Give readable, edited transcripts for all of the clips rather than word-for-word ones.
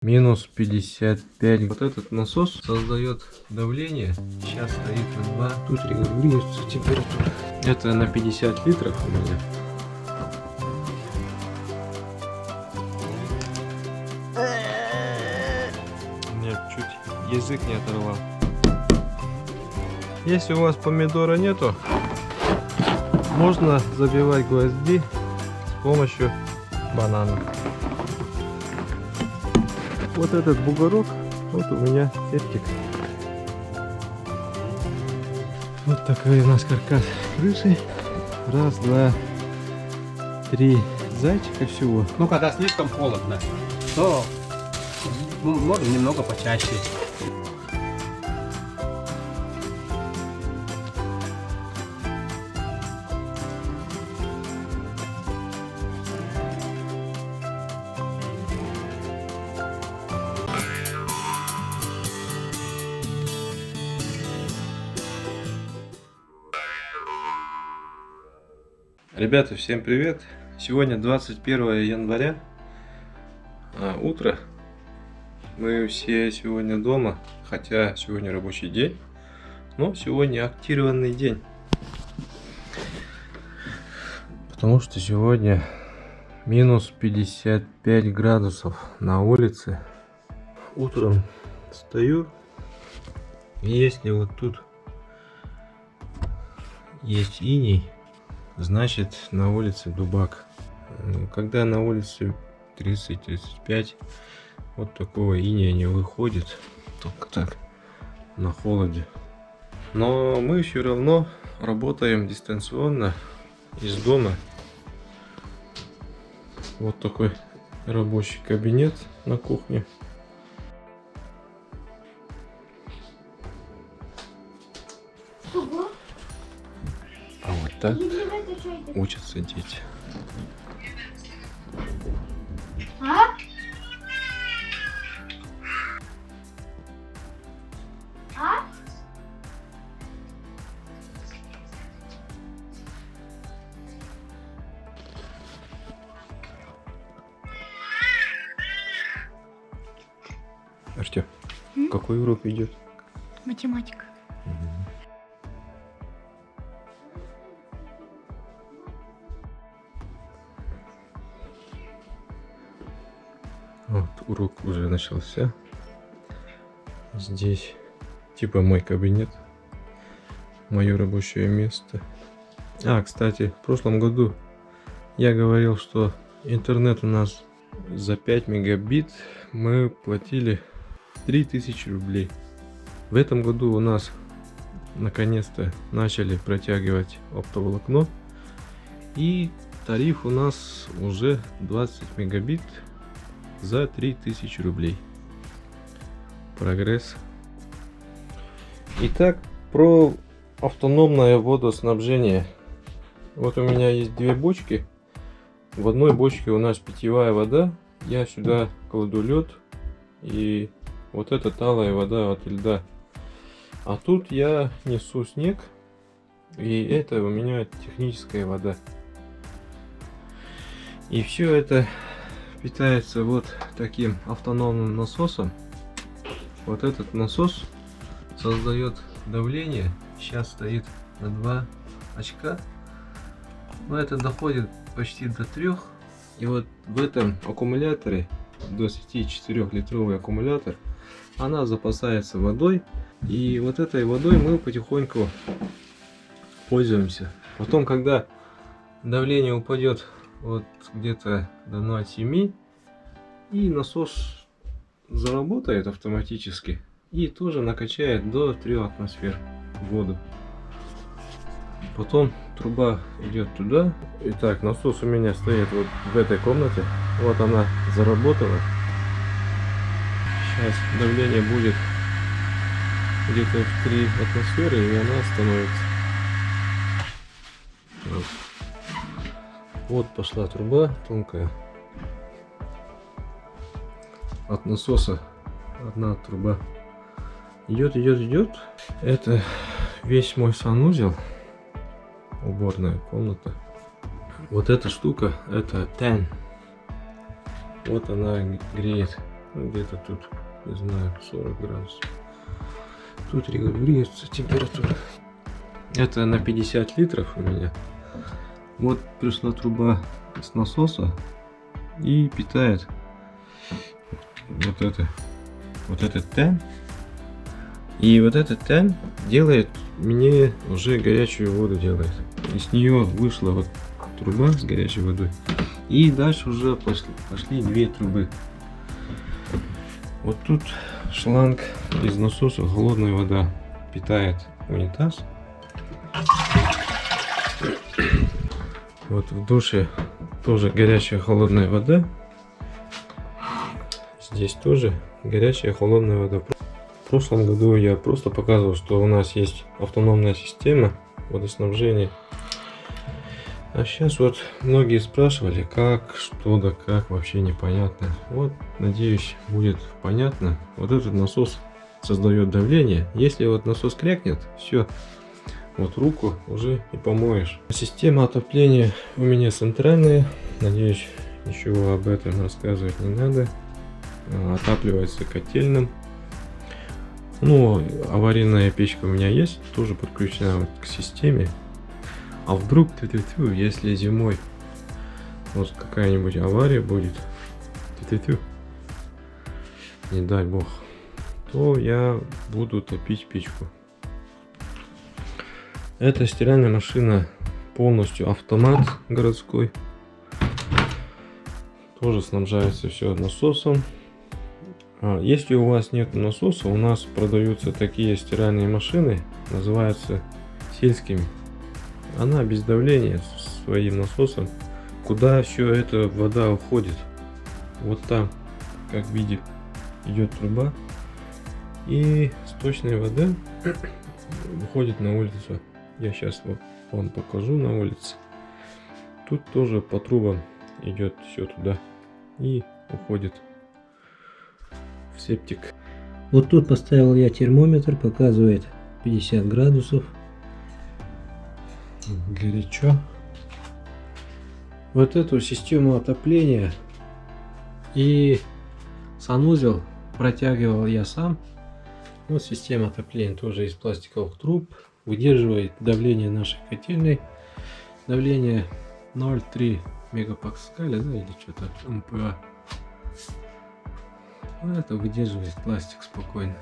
Минус 55. Вот этот насос создает давление. Сейчас стоит на 2. Тут регулируется температура. Это на 50 литров у меня. У меня чуть язык не оторвал. Если у вас помидора нету, можно забивать гвозди с помощью банана. Вот этот бугорок, вот у меня септик. Вот такой у нас каркас крыши. Раз, два, три зайчика всего. Ну, когда слишком холодно, то можно немного почаще. Ребята, всем привет! Сегодня 21 января, утро. Мы все сегодня дома, хотя сегодня рабочий день, но сегодня активированный день. Потому что сегодня минус 55 градусов на улице. Утром встаю, и если вот тут есть иней, значит на улице дубак. Когда на улице 30-35, вот такого инея не выходит, только так на холоде. Но мы все равно работаем дистанционно из дома. Вот такой рабочий кабинет на кухне. А вот так учатся дети. А? А? Артём, какой урок идет? Математика. Вот, урок уже начался. Здесь типа мой кабинет, мое рабочее место. Кстати, в прошлом году я говорил, что интернет у нас за 5 мегабит мы платили 3000 рублей. В этом году у нас наконец-то начали протягивать оптоволокно, и тариф у нас уже 20 мегабит за 3000 рублей. Прогресс. Итак, про автономное водоснабжение. Вот у меня есть две бочки. В одной бочке у нас питьевая вода. Я сюда кладу лед, и вот это талая вода от льда. А тут я несу снег, и это у меня техническая вода. И все это питается вот таким автономным насосом. Вот этот насос создает давление. Сейчас стоит на 2 очка, но это доходит почти до 3. И вот в этом аккумуляторе, 24-литровый аккумулятор, она запасается водой, и вот этой водой мы потихоньку пользуемся. Потом, когда давление упадет вот где-то до 0,7, и насос заработает автоматически и тоже накачает до 3 атмосфер воду. Потом труба идет туда. Итак, насос у меня стоит вот в этой комнате. Вот она заработала. Сейчас давление будет где-то в 3 атмосферы, и она остановится. Вот пошла труба тонкая. От насоса одна труба идет. Это весь мой санузел, уборная комната. Вот эта штука, это тен. Вот она греет Ну, где-то тут, не знаю, 40 градусов. Тут регулируется температура. Это на 50 литров у меня. Вот пришла труба с насоса и питает вот этот тен. И вот этот тен делает мне уже горячую воду делает. И с нее вышла вот труба с горячей водой. И дальше уже пошли две трубы. Вот тут шланг из насоса, холодная вода питает унитаз. Вот в душе тоже горячая холодная вода. Здесь тоже горячая холодная вода. В прошлом году я просто показывал, что у нас есть автономная система водоснабжения. А сейчас вот многие спрашивали, как, что да как, вообще непонятно. Вот, надеюсь, будет понятно. Вот этот насос создает давление. Если вот насос крякнет, все, вот руку уже не помоешь. Система отопления у меня центральная. Надеюсь, ничего об этом рассказывать не надо. Отапливается котельным. Ну, аварийная печка у меня есть, тоже подключена вот к системе. А вдруг, если зимой вот какая-нибудь авария будет, не дай бог, то я буду топить печку. Эта стиральная машина полностью автомат городской. Тоже снабжается все насосом. Если у вас нет насоса, у нас продаются такие стиральные машины, называются сельскими. Она без давления, с своим насосом. Куда все это вода уходит? Вот там, как видите, идет труба, и сточная вода выходит на улицу. Я сейчас вам покажу на улице. Тут тоже по трубам идет все туда и уходит в септик. Вот тут поставил я термометр, показывает 50 градусов. Горячо. Вот эту систему отопления и санузел протягивал я сам. Вот система отопления тоже из пластиковых труб. Выдерживает давление нашей котельной. Давление 0,3 мегапаскаля, да, или что-то МПА. Вот это выдерживает пластик спокойно.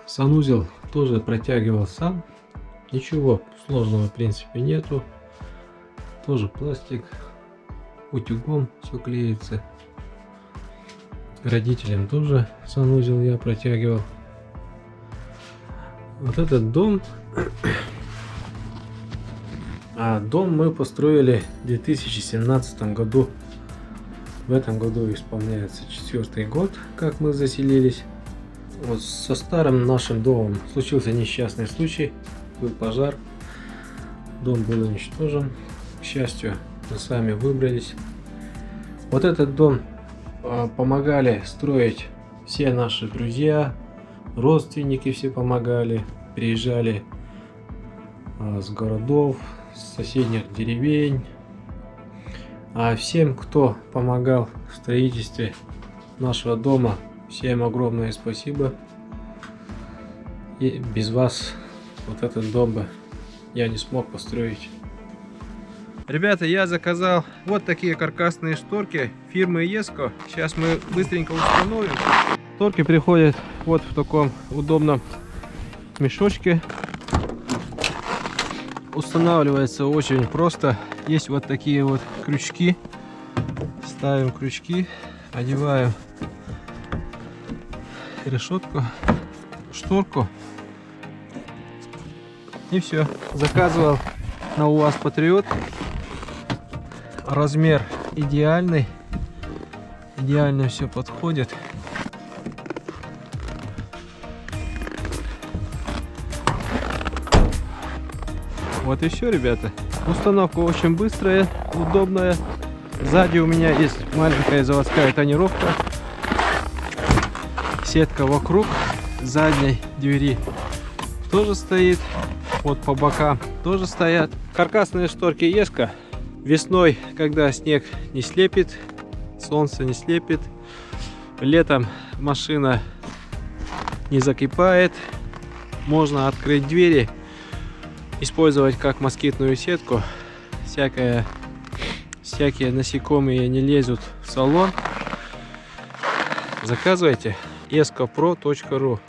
Санузел тоже протягивал сам. Ничего сложного в принципе нету. Тоже пластик. Утюгом все клеится. Родителям тоже санузел я протягивал. Вот этот дом. Дом мы построили в 2017 году. В этом году исполняется 4-й год, как мы заселились. Вот со старым нашим домом случился несчастный случай. Был пожар. Дом был уничтожен. К счастью, мы сами выбрались. Вот этот дом помогали строить все наши друзья, родственники все помогали. Приезжали с городов, с соседних деревень. А всем, кто помогал в строительстве нашего дома, всем огромное спасибо. И без вас вот этот дом бы я не смог построить. Ребята, я заказал вот такие каркасные шторки фирмы Еско. Сейчас мы быстренько установим. Шторки приходят вот в таком удобном мешочке. Устанавливается очень просто. Есть вот такие вот крючки. Ставим крючки, одеваем решетку, шторку, и все. Заказывал на УАЗ Патриот. Размер идеальный. Идеально все подходит. Вот и все, ребята. Установка очень быстрая, удобная. Сзади у меня есть маленькая заводская тонировка. Сетка вокруг задней двери тоже стоит. Вот по бокам тоже стоят. Каркасные шторки Еско. Весной, когда снег не слепит, солнце не слепит. Летом машина не закипает. Можно открыть двери, использовать как москитную сетку. Всякие насекомые не лезут в салон. Заказывайте escopro.ru.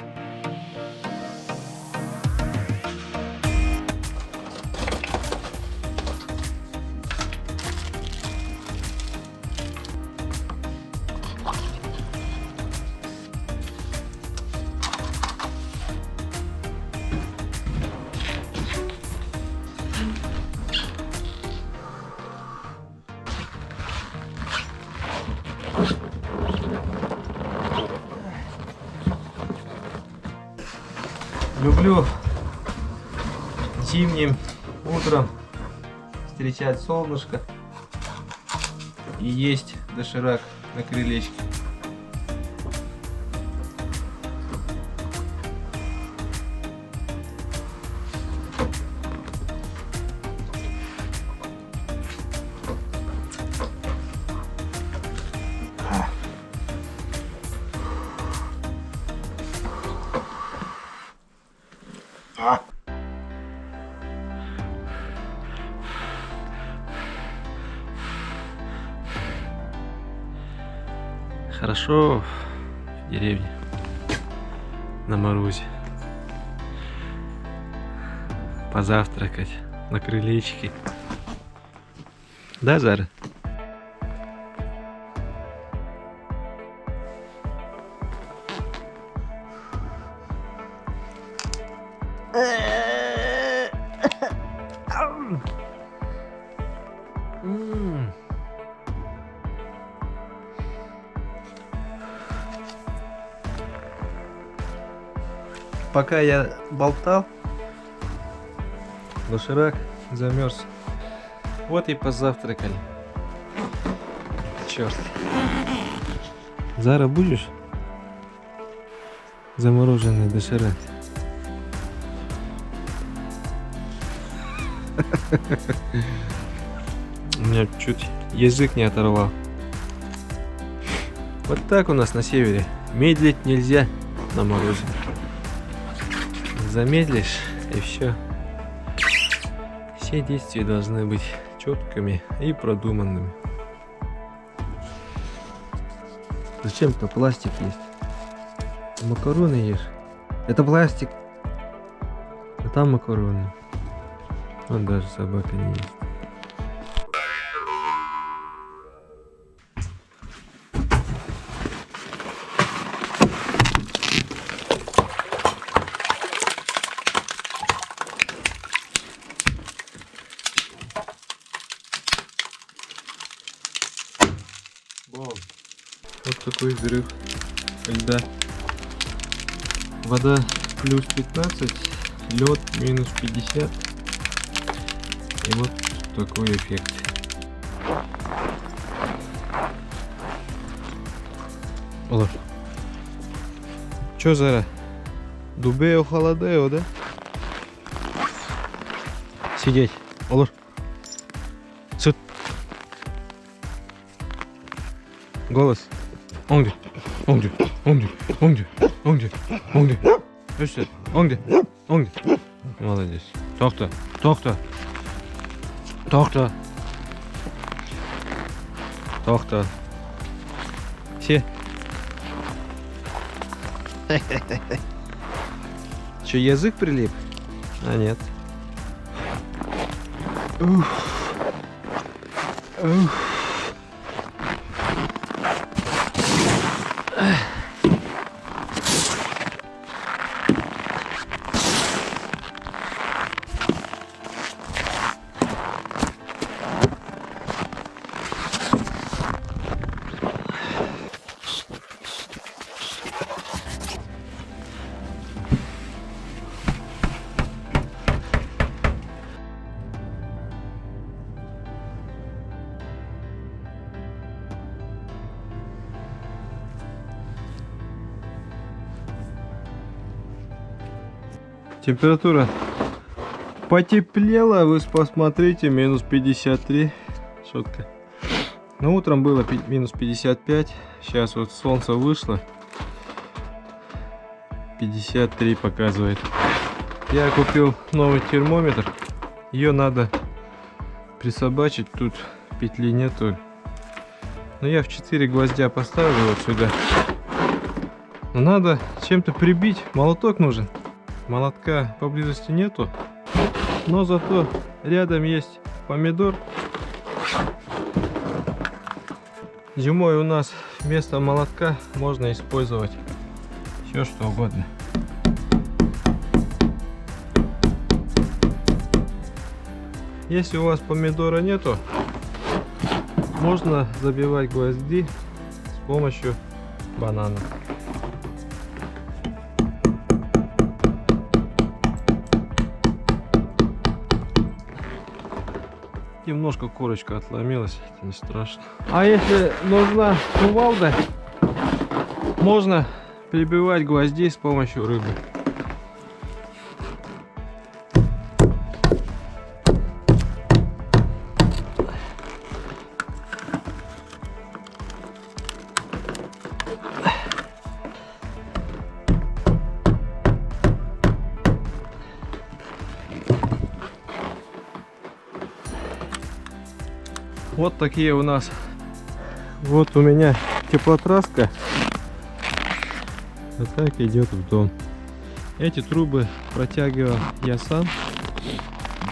Люблю зимним утром встречать солнышко и есть доширак на крылечке. Хорошо в деревне на морозе позавтракать на крылечке. Да, Зара? Пока я болтал, доширак замерз. Вот и позавтракали. Черт. Зара, будешь замороженный доширак? У меня чуть язык не оторвал. Вот так у нас на севере. Медлить нельзя на морозе. Замедлишь и все. Все действия должны быть четкими и продуманными. Зачем-то пластик есть. Макароны ешь. Это пластик. А там макароны. Вот даже собака не ест. Вот такой взрыв льда. Вода плюс 15, лед минус 50. И вот такой эффект. Олар. Чё, Зара? Дубео холодео, да? Сидеть. Олар. Сыт. Голос. Оңди. Оңди. Оңди. Оңди. Оңди. Оңди. Өшсет. Оңди. Оңди. Молодец. Тоқта. Тоқта. Тоқта. Тоқта. Все. Че, язык прилип? А нет. Уф. Уф. Температура потеплела, вы посмотрите, минус 53. Шутка. Но утром было минус 55, сейчас вот солнце вышло, 53 показывает. Я купил новый термометр, ее надо присобачить, тут петли нету. Но я в 4 гвоздя поставлю вот сюда. Но надо чем-то прибить, молоток нужен. Молотка поблизости нету, но зато рядом есть помидор. Зимой у нас вместо молотка можно использовать все что угодно. Если у вас помидора нету, можно забивать гвозди с помощью банана. Немножко корочка отломилась, это не страшно. А если нужна кувалда, можно прибивать гвоздей с помощью рыбы. Вот такие у нас. Вот у меня теплотраска. Вот так идет в дом. Эти трубы протягивал я сам.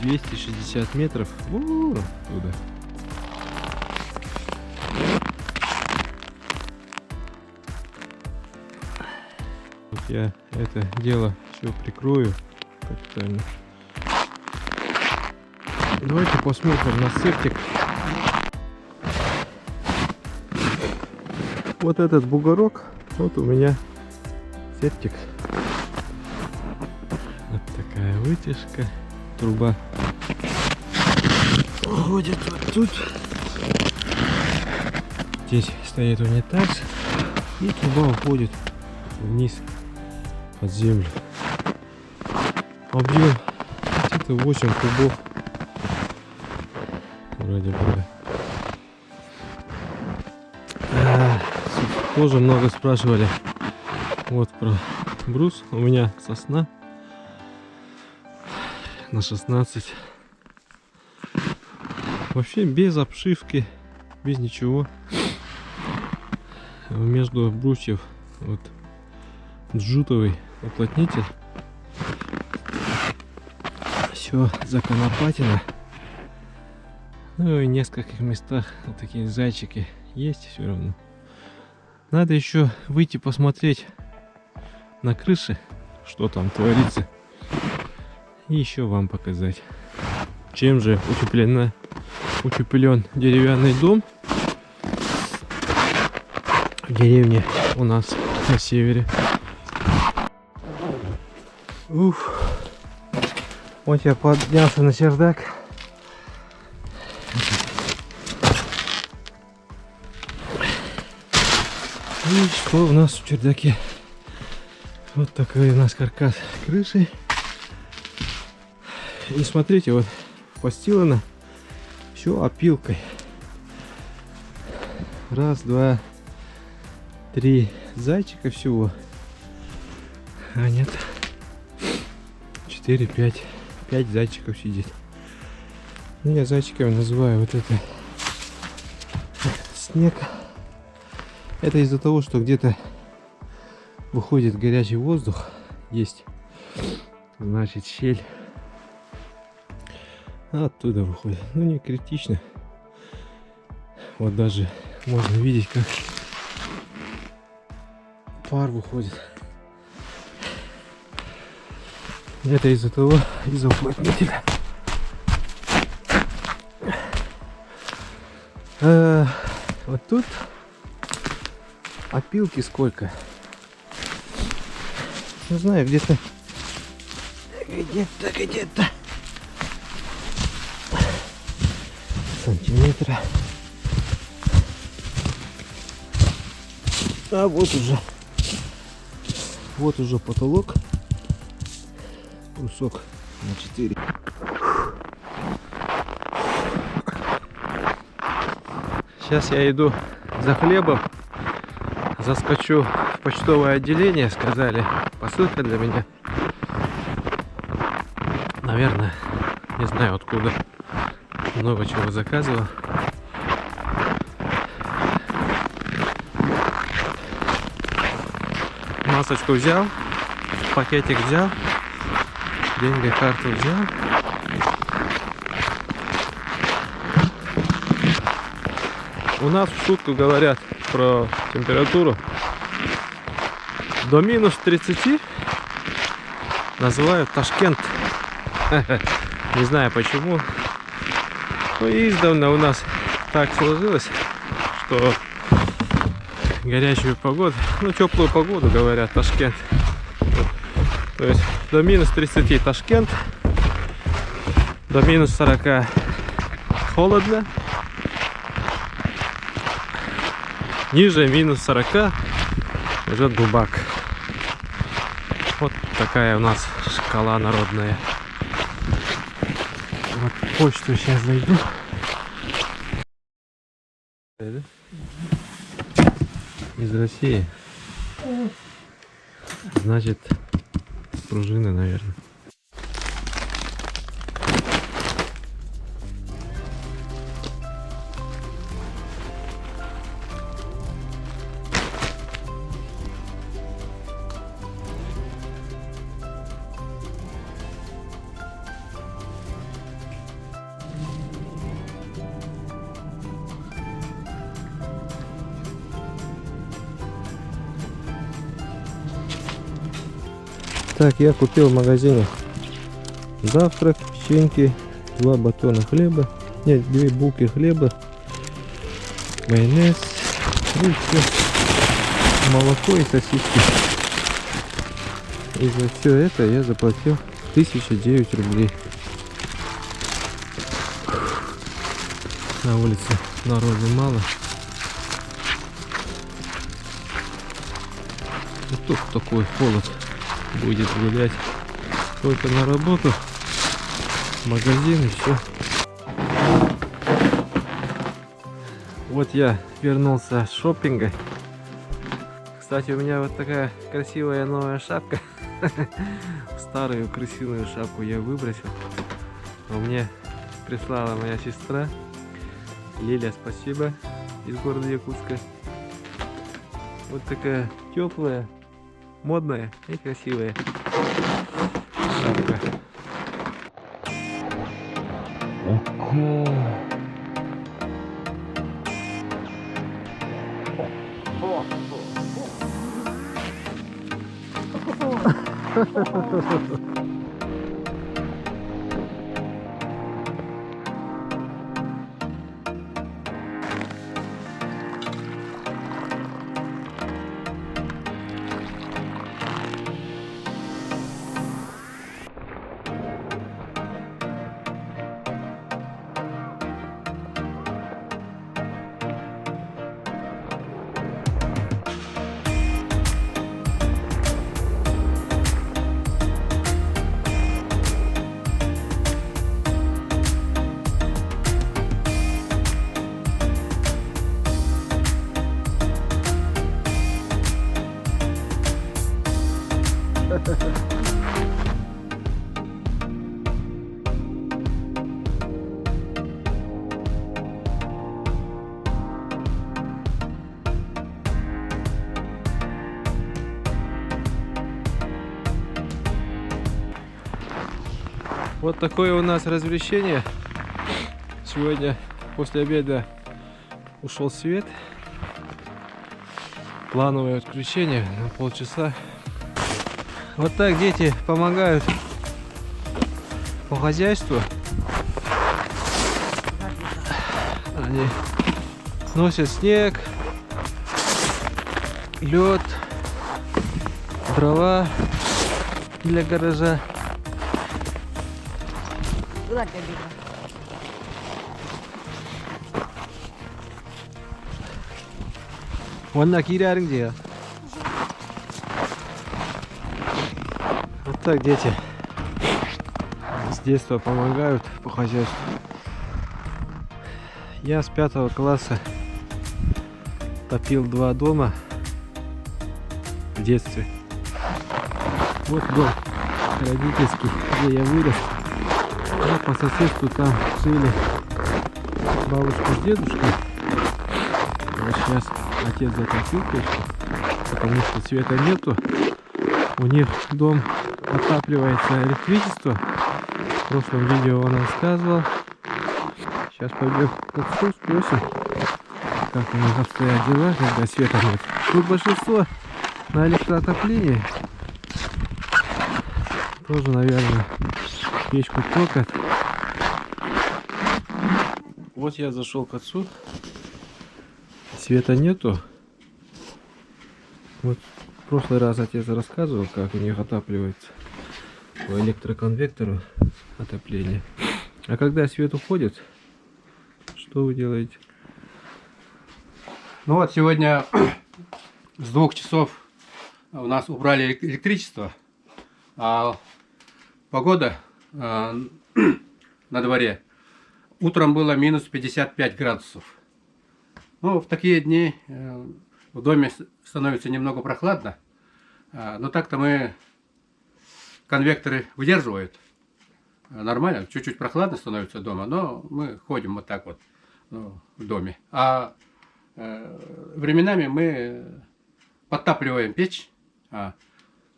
260 метров. Вон туда. Вот я это дело все прикрою капитально. Давайте посмотрим на септик. Вот этот бугорок, вот у меня септик. Вот такая вытяжка. Труба уходит вот тут. Здесь стоит унитаз. И труба уходит вниз под землю. Объем где-то 8 кубов. Вроде бы. Тоже много спрашивали вот про брус. У меня сосна на 16. Вообще без обшивки, без ничего. Между брусьев вот джутовый уплотнитель. Все законопатено. Ну и в нескольких местах вот такие зайчики есть все равно. Надо еще выйти посмотреть на крыше, что там творится. И еще вам показать, чем же утеплен деревянный дом в деревне у нас на севере. Уф. Вот я поднялся на чердак. И что у нас в чердаке? Вот такой у нас каркас крыши. И смотрите, вот постилано все опилкой. Раз, два, три зайчика всего. А нет, 4, 5. 5 зайчиков сидит. Ну, я зайчиками называю вот это снег. Это из-за того, что где-то выходит горячий воздух, есть, значит, щель, оттуда выходит. Ну, не критично. Вот даже можно видеть, как пар выходит. Это из-за того, из-за уплотнителя. Вот тут опилки сколько? Не знаю, где-то сантиметра. А вот уже потолок. Брусок на 4. Сейчас я иду за хлебом. Заскочу в почтовое отделение, сказали, посылка для меня. Наверное, не знаю откуда. Много чего заказывал. Масочку взял, пакетик взял, деньги, карту взял. У нас в шутку говорят про температуру. До минус 30 называют Ташкент. Не знаю почему. Но издавна у нас так сложилось, что горячую погоду, ну теплую погоду говорят Ташкент. То есть до минус 30 Ташкент, до минус 40 холодно, ниже минус 40 уже дубак. Вот такая у нас шкала народная. Вот в почту сейчас зайду. Из России. Значит, пружины, наверное. Так, я купил в магазине завтрак, печеньки, 2 батона хлеба, нет, 2 булки хлеба, майонез, и все, молоко и сосиски. И за все это я заплатил 1009 рублей. На улице народу мало. И тут такой холод. Будет гулять только на работу, в магазин и все. Вот я вернулся с шопинга. Кстати, у меня вот такая красивая новая шапка. Старую крысиную шапку я выбросил. Но мне прислала моя сестра. Лиля, спасибо, из города Якутска. Вот такая теплая, модная и красивая шапка. Вот такое у нас развлечение. Сегодня после обеда ушел свет. Плановое отключение на полчаса. Вот так дети помогают по хозяйству. Они носят снег, лед, дрова для гаража. Вот так дети с детства помогают по хозяйству. Я с 5 класса топил 2 дома в детстве. Вот дом родительский, где я вырос. А по соседству там жили бабушка с дедушкой. Вот сейчас отец затопил печку, потому что света нету. У них дом отапливается электричество. В прошлом видео он рассказывал. Сейчас пойдем к отцу, спросим, как у них обстоят дела, когда света нет. Тут большинство на электроотоплении. Тоже, наверное, печку топят. Вот я зашел к отцу. Света нету. Вот в прошлый раз отец рассказывал, как у них отапливается по электроконвектору отопление. А когда свет уходит, что вы делаете? Ну вот сегодня с 2 часов у нас убрали электричество, а погода на дворе утром было минус 55 градусов. Ну, в такие дни в доме становится немного прохладно, но так-то конвекторы выдерживают нормально, чуть-чуть прохладно становится дома, но мы ходим вот так вот в доме. А временами мы подтапливаем печь,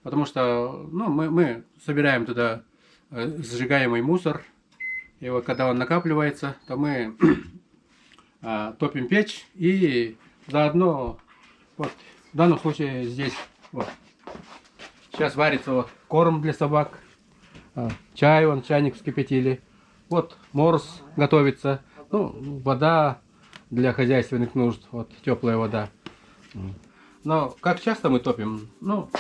потому что мы собираем туда сжигаемый мусор, и вот когда он накапливается, то мы топим печь и заодно, вот в данном случае здесь вот, сейчас варится вот корм для собак, чай, вон чайник вскипятили, вот морс готовится, ну, вода для хозяйственных нужд, вот теплая вода. Но как часто мы топим? Ну,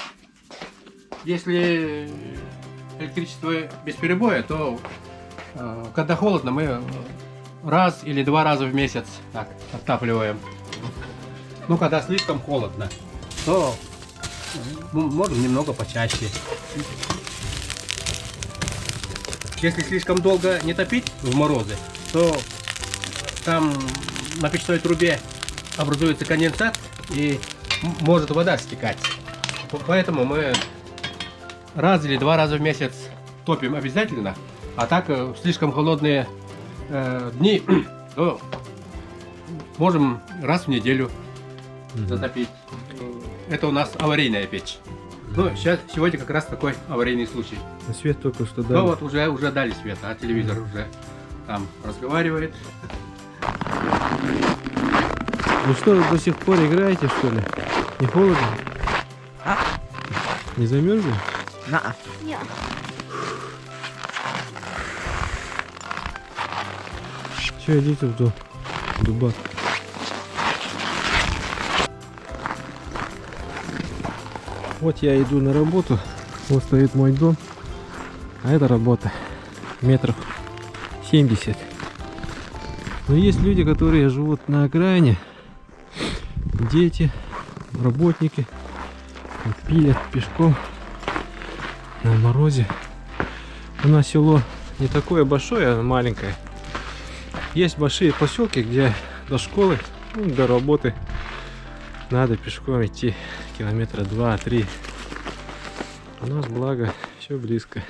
если электричество без перебоя, то когда холодно, мы раз или 2 раза в месяц так отапливаем. Ну, когда слишком холодно, то можем немного почаще. Если слишком долго не топить в морозы, то там на печной трубе образуется конденсат и может вода стекать. Поэтому мы раз или 2 раза в месяц топим обязательно. А так в слишком холодные дни, то можем раз в неделю затопить. Это у нас аварийная печь. Ну, сегодня как раз такой аварийный случай. Свет только что дали. Ну вот уже дали свет, а телевизор уже там разговаривает. Ну что, вы до сих пор играете, что ли? Не холодно? Не замерзли? Нет. Че, идите в дубак. Вот я иду на работу. Вот стоит мой дом. А это работа. Метров 70. Но есть люди, которые живут на окраине. Дети, работники. Пилят пешком на морозе. У нас село не такое большое, а маленькое. Есть большие поселки, где до школы, до работы надо пешком идти километра 2-3. У нас, благо, все близко.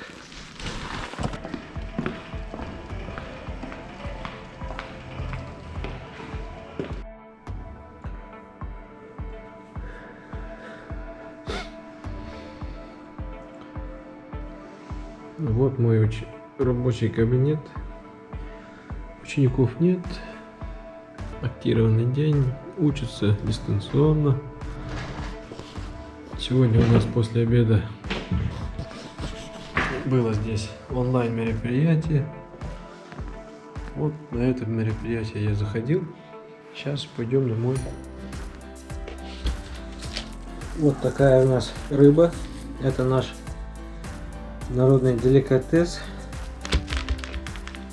Вот мой рабочий кабинет. Учеников нет. Актированный день. Учатся дистанционно. Сегодня у нас после обеда было здесь онлайн мероприятие. Вот на это мероприятие я заходил. Сейчас пойдем домой. Вот такая у нас рыба. Это наш народный деликатес.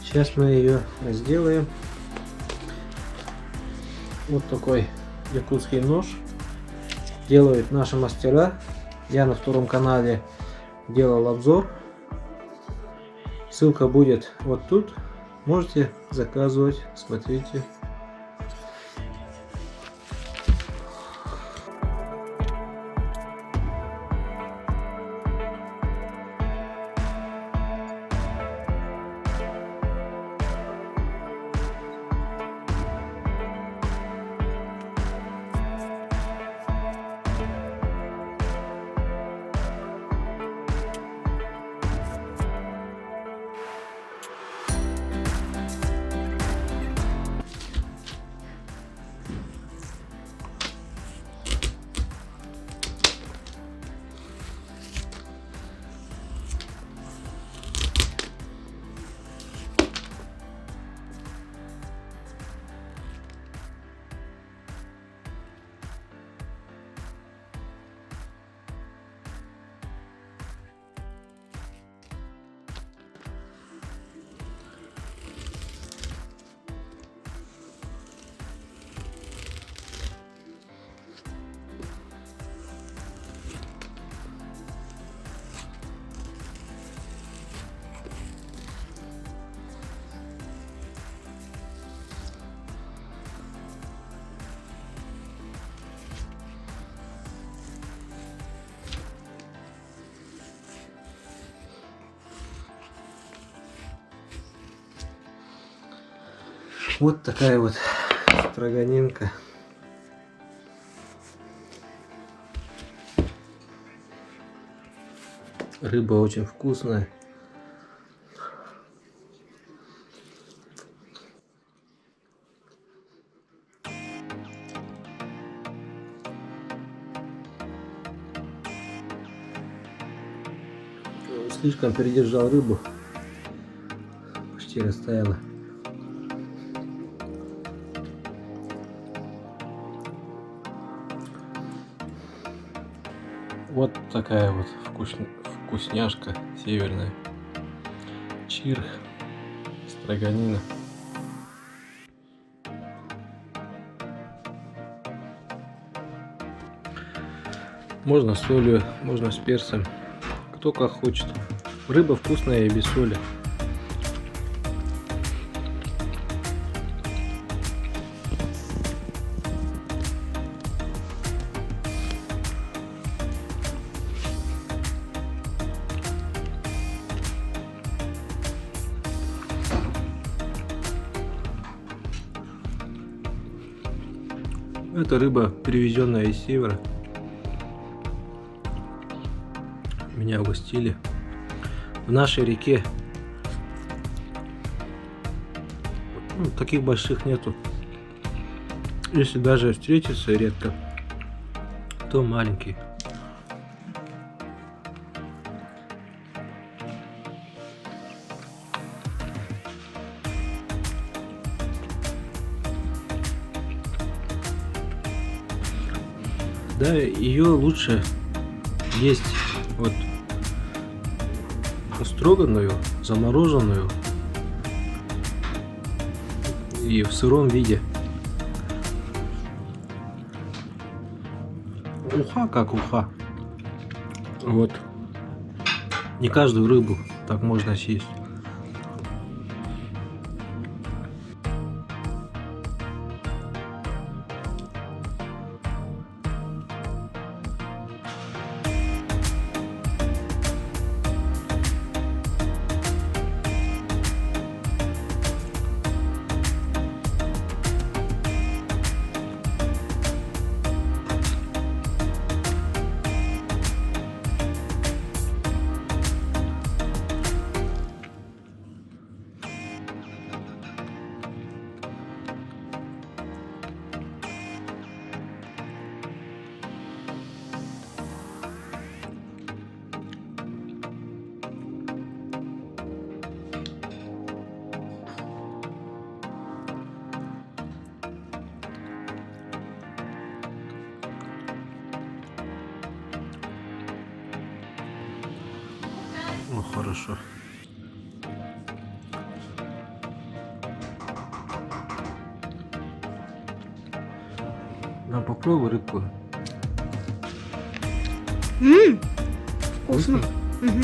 Сейчас мы ее сделаем. Вот такой якутский нож. Делают наши мастера. Я на втором канале делал обзор. Ссылка будет вот тут. Можете заказывать. Смотрите. Вот такая вот строганинка. Рыба очень вкусная. Слишком передержал рыбу. Почти растаяла. Вот такая вот вкусняшка северная. Чирх, строганина. Можно с солью, можно с перцем. Кто как хочет. Рыба вкусная и без соли. Это рыба, привезенная из севера. Меня угостили. В нашей реке таких больших нету. Если даже встретится редко, то маленький. Да, ее лучше есть вот строганную, замороженную и в сыром виде. Уха как уха. Вот. Не каждую рыбу так можно съесть. Ну хорошо. На, попробуй рыбку. Вкусно. Мгм.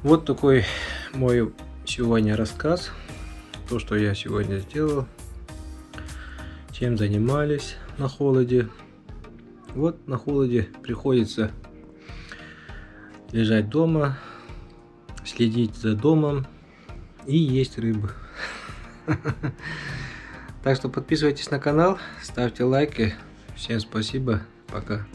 Вот такой мой сегодня рассказ. То, что я сегодня сделал. Чем занимались на холоде. Вот на холоде приходится лежать дома, следить за домом и есть рыбу. Так что подписывайтесь на канал, ставьте лайки. Всем спасибо, пока.